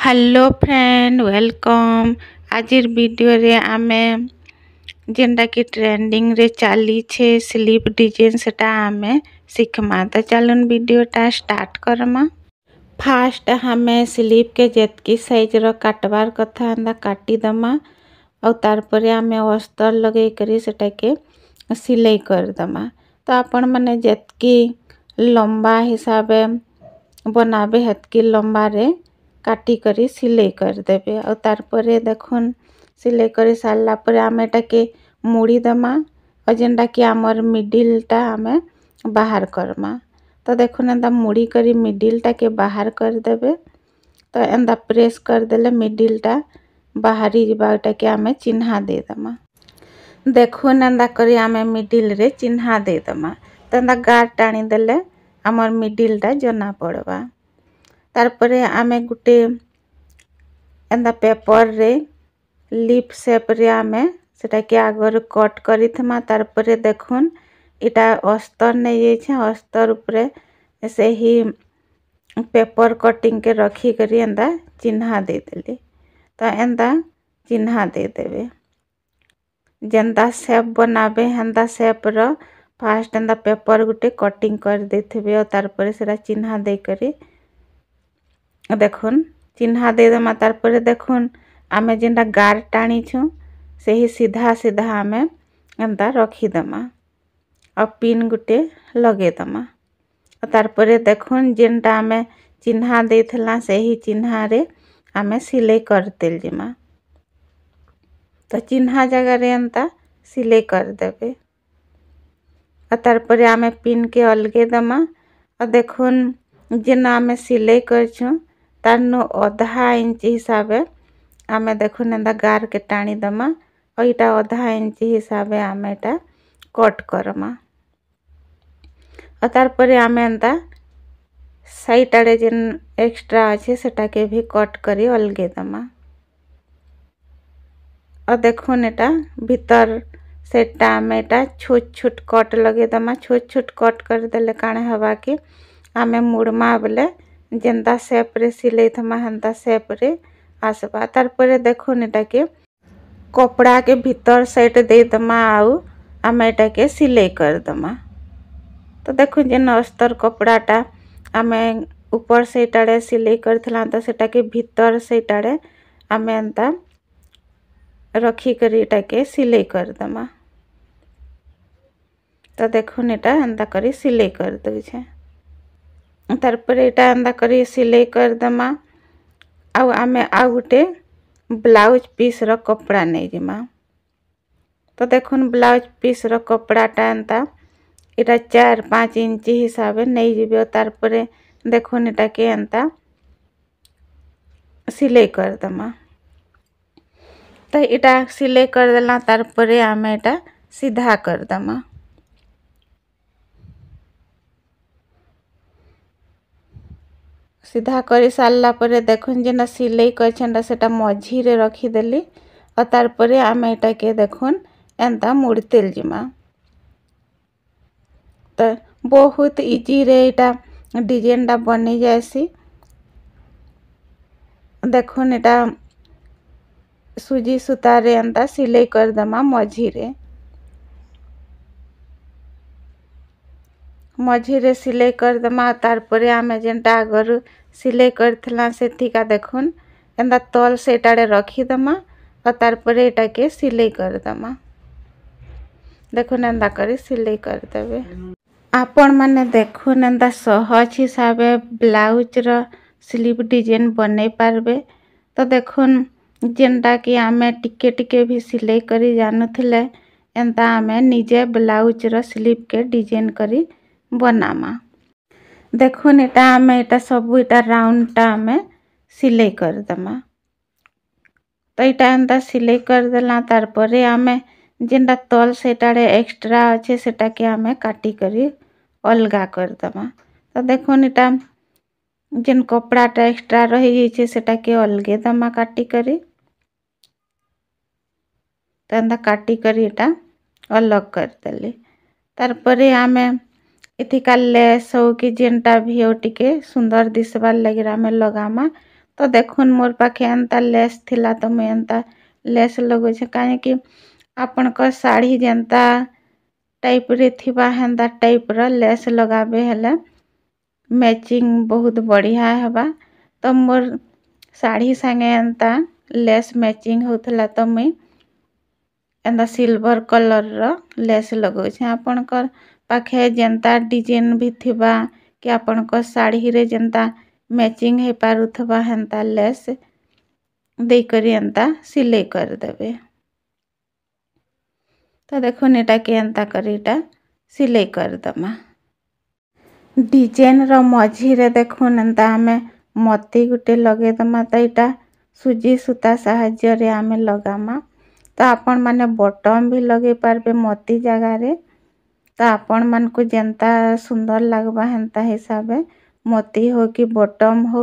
Hello friend welcome. आज video रे आमे जेनटा कि ट्रेंडिंग रे चली छे स्लीप डिजाइन सेटा आमे सीखमा। तो चलन वीडियोटा स्टार्ट करमा। फास्ट हमें स्लीप के जेतकी साइज रो काटवार कथा अंदा काटी दमा और तारपरे आमे अस्तर लगे करी सेटा के सिलाई कर दमा। तो आपण माने जेतकी लंबा हिसाबे बनाबे हेतकी लंबा रे काटी करी सिलाई कर देबे और तारपरे देखुन सिलाई करी सारला परे आमे टाके मुड़ी दमा और जेनटा कि आमर मिडिलटा आमे बाहर करमा। तो देखुन एंदा मुड़ी करी मिडिलटा के बाहर कर देबे। तो एंदा प्रेस कर देले मिडिलटा बाहरी जीवाटा के आमे चिन्हा दे दमा। देखुन एंदा करी आमे मिडिल रे चिन्हा दे दमा। तो एंदा गार टाणी देले आमर मिडिलटा जना पड़वा। तारपरे आमे गुटे एंदा पेपर रे लिप शेप रे आमे सेटा के आगर कट करी थमा। तारपरे देखुन इटा अस्तर नहीं जाय छे, अस्तर ऊपरे से ही पेपर कटिंग के रखी करी एंदा चिन्हा दे देली। तो एंदा चिन्हा दे देबे जेंदा शेप बनाबे हेंदा शेप रो फास्ट एंदा पेपर गुटे कटिंग कर देथिबे और तारपरे सेटा चिन्हा दे करी देखुन चिन्हा दे दमा। तारपरे देखुन आमे जेंदा गार टाणी छु से ही सीधा सीधा आमे एंदा रखी दमा और पिन गुटे लगे दमा। और तारपरे देखुन जेंटा आमे चिन्हा देथला से ही चिन्हा रे आमे सिलाई करते जिमा। तो चिन्हा जगह रे एंता सिलाई कर देबे और तारपरे आमे पिन के अलगे दमा। और देखुन जेना आमे सिलाई करछु तारनो आधा इंच हिसाबे आमे देखुन एंदा गार के टाणी दमा और इटा आधा इंच हिसाबे आमे इटा कट करमा। और तारपरे आमे एंदा साइड आड़े जेन एक्स्ट्रा अच्छे सेटा के भी कट करी अलगे दमा। और देखुन एटा भीतर सेटा आमे एटा छोट छोट कट लगे दमा। छोट छोट कट कर देले काणे हवा के आमे मुड़मा बोले जेंदा शेप रे सिलाई थमा हेंदा शेप रे आसबा। तारपरे देखुन एटा के कपड़ा के भीतर साइड दे दमा आउ आमे एटा के सिलाई कर दमा। तो देखुन जेन अस्तर कपड़ाटा आमे ऊपर साइड आड़े सिलाई करथला तो सेटा के भीतर साइड आड़े आमे एंता रखी करी एटा के सिलाई कर दमा। तो देखुन एटा एंता करी सिलाई कर दउ छे। तारपरे एटा एंदा करी सिलाई कर दमा आउ आमे आउ गुटे ब्लाउज पीस रो कपड़ा नहीं जिमा। तो देखुन ब्लाउज पीस रो कपड़ाटा एंता एटा 4-5 इंच हिसाबे नहीं जिबे। तारपरे देखुन एटा के एंता सिलाई कर दमा। तो एटा सिलाई कर देला तारपरे आमे एटा सीधा कर दमा। सीधा करी सारला परे देखुन जेना सिलाई करछंडा सेटा मझी रे रखी देली और तारपरे आमे एटा के देखुन एंता मुड़ते जिमा। तो बहुत इजी रे एटा डिजाइन टा बनी जायसी। देखुन एटा सुजी सूता रे एंता सिलाई कर दमा मझी रे सिलाई कर दमा। तारपरे आमे जेनटा आगर सिलाई करथला सेथिका देखुन एंदा तल सेटाड़े रखी दमा और तारपरे एटा के सिलाई कर दमा। देखुन एंदा करी सिलाई कर देबे। आपण माने देखुन एंदा सहज हिसाबे ब्लाउज रो स्लीव डिजाइन बनै पारबे। तो देखुन जेनटा कि आमे टिके टिके भी सिलाई करी जानुथिले एंता आमे निजे ब्लाउज रो स्लीव के डिजाइन करी बनामा। देखुन एटा आमे एटा सब एटा राउंड टा आमे सिलाई कर दमा। तो एटा एंता सिलाई कर देला तारपरे आमे जेनटा तल सेटाड़े एक्स्ट्रा अच्छे सेटा के आमे काटी करी अलगा कर दमा। तो देखुन एटा जेन कपड़ाटा एक्स्ट्रा रही जाइछे सेटा के अलगे दमा काटी करी। तो एंता काटी करी एटा अलग कर देली। तारपरे आमे इथिका लेस हो कि जेनटा भी हो टिके सुंदर दिसबार लगे आमे लगामा। तो देखुन मोर पाखे एंता लेस थिला तो मैं एंता लेस लगोछे काहेकि आपणकर साड़ी जेंता टाइप रे थिबा हेंता टाइप र लेस लगाबे हेले मैचिंग बहुत बढ़िया हेबा। तो मोर साड़ी संगे एंता लेस मैचिंग होथला तो मैं एंता सिल्वर कलर र लेस लगोछे। आपणकर पाखे जेंता डिजाइन भी थिबा कि आपणकर साड़ी रे जेंता मैचिंग हे पारुथबा हेंता लेस देई करी एंता सिलाई कर देबे। तो देखुन एटा के एंता करी एटा सिलाई कर दमा। डिजाइन र मझी रे देखुन एंता हमें मोती गुटे लगे दमा। तो एटा सुजी सूता साहाय्य रे हमें लगामा। तो आपण माने बटन भी लगे पारबे मोती जगह रे। तो आपण मान को जेंता सुंदर लगबा हेंता हिसाबे मोती हो कि बटन हो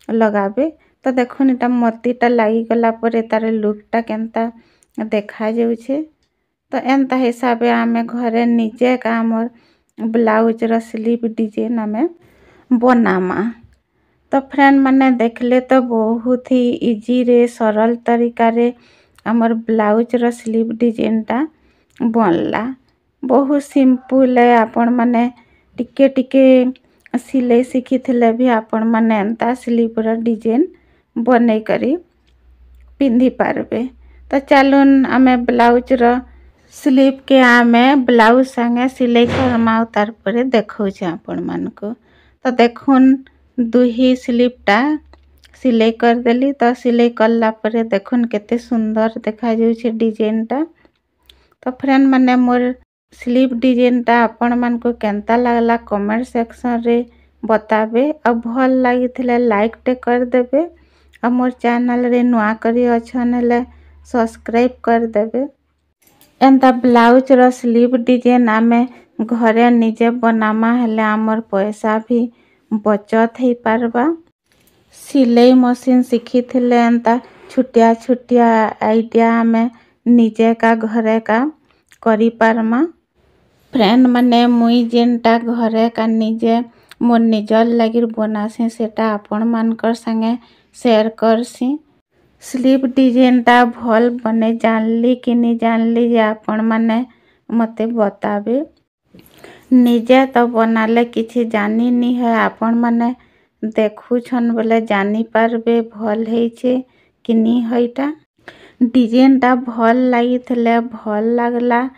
लगाबे। तो देखुन एटा मोतीटा लागी गला परे तार लुकटा केंता देखा जाउछे। तो एंता हिसाबे आमे घरे निजे का हमर ब्लाउज र स्लीव डिजाइन हमें बनामा। तो फ्रेंड माने देखले तो बहुत ही इजी रे सरल तरीका रे हमर ब्लाउज र स्लीव डिजाइनटा बनला। बहुत सिंपल है। आपण माने टिके टिके सिलाई शिखिथिले भी आपण माने एंता स्लीव र डिजाइन बनै करी पिंधि पारबे। तो चलुन आमे ब्लाउज र स्लीव के आमे ब्लाउज संगे सिलाई करमाउ तार परे देखौछे आपण मानको। तो देखुन दुही स्लीवटा सिलाई कर देली। तो सिलाई करला परे देखुन केते सुंदर देखा जाउछे डिजाइनटा। तो फ्रेंड माने मोर स्लीव डिजाइनटा आपण मानको केंता लागला कमेंट सेक्शन रे बताबे। आ भल लागिथिले लाइक टे कर देबे। आ मोर चैनल रे नुआ करी अछन हेले सब्सक्राइब कर देबे। एंता ब्लाउज र स्लीव डिजाइन आमे घरे निजे बनामा हेले हमर पैसा भी बचत हे पारबा। सिलाई मशीन शिखिथिले एंता छुटिया छुटिया आइडिया हमें निजे का घरे का करी पारमा। फ्रेंड माने मुई जेनटा घरे का निजे मोर निजर लागिर बनासी सेटा आपण मानकर संगे शेयर करसी। स्लीव डिजाइनटा भल बने जानली कि नहीं जानली जे आपण माने मते बताबे। निजे तो बनाले किछि जानी नहीं है आपण माने देखुछन बोले जानी पारबे भल हेइछे कि नहीं होइटा। डिजाइनटा भल लागिथिले भल लागला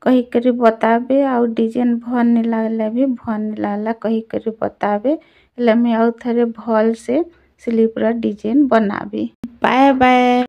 कही करी बताबे। आ डिजाइन भल नहीं लागले भी भल नहीं लागला कही करी बताबे। हेले मैं आउ थरे भल से स्लीव र डिजाइन बनाबी। Bye bye.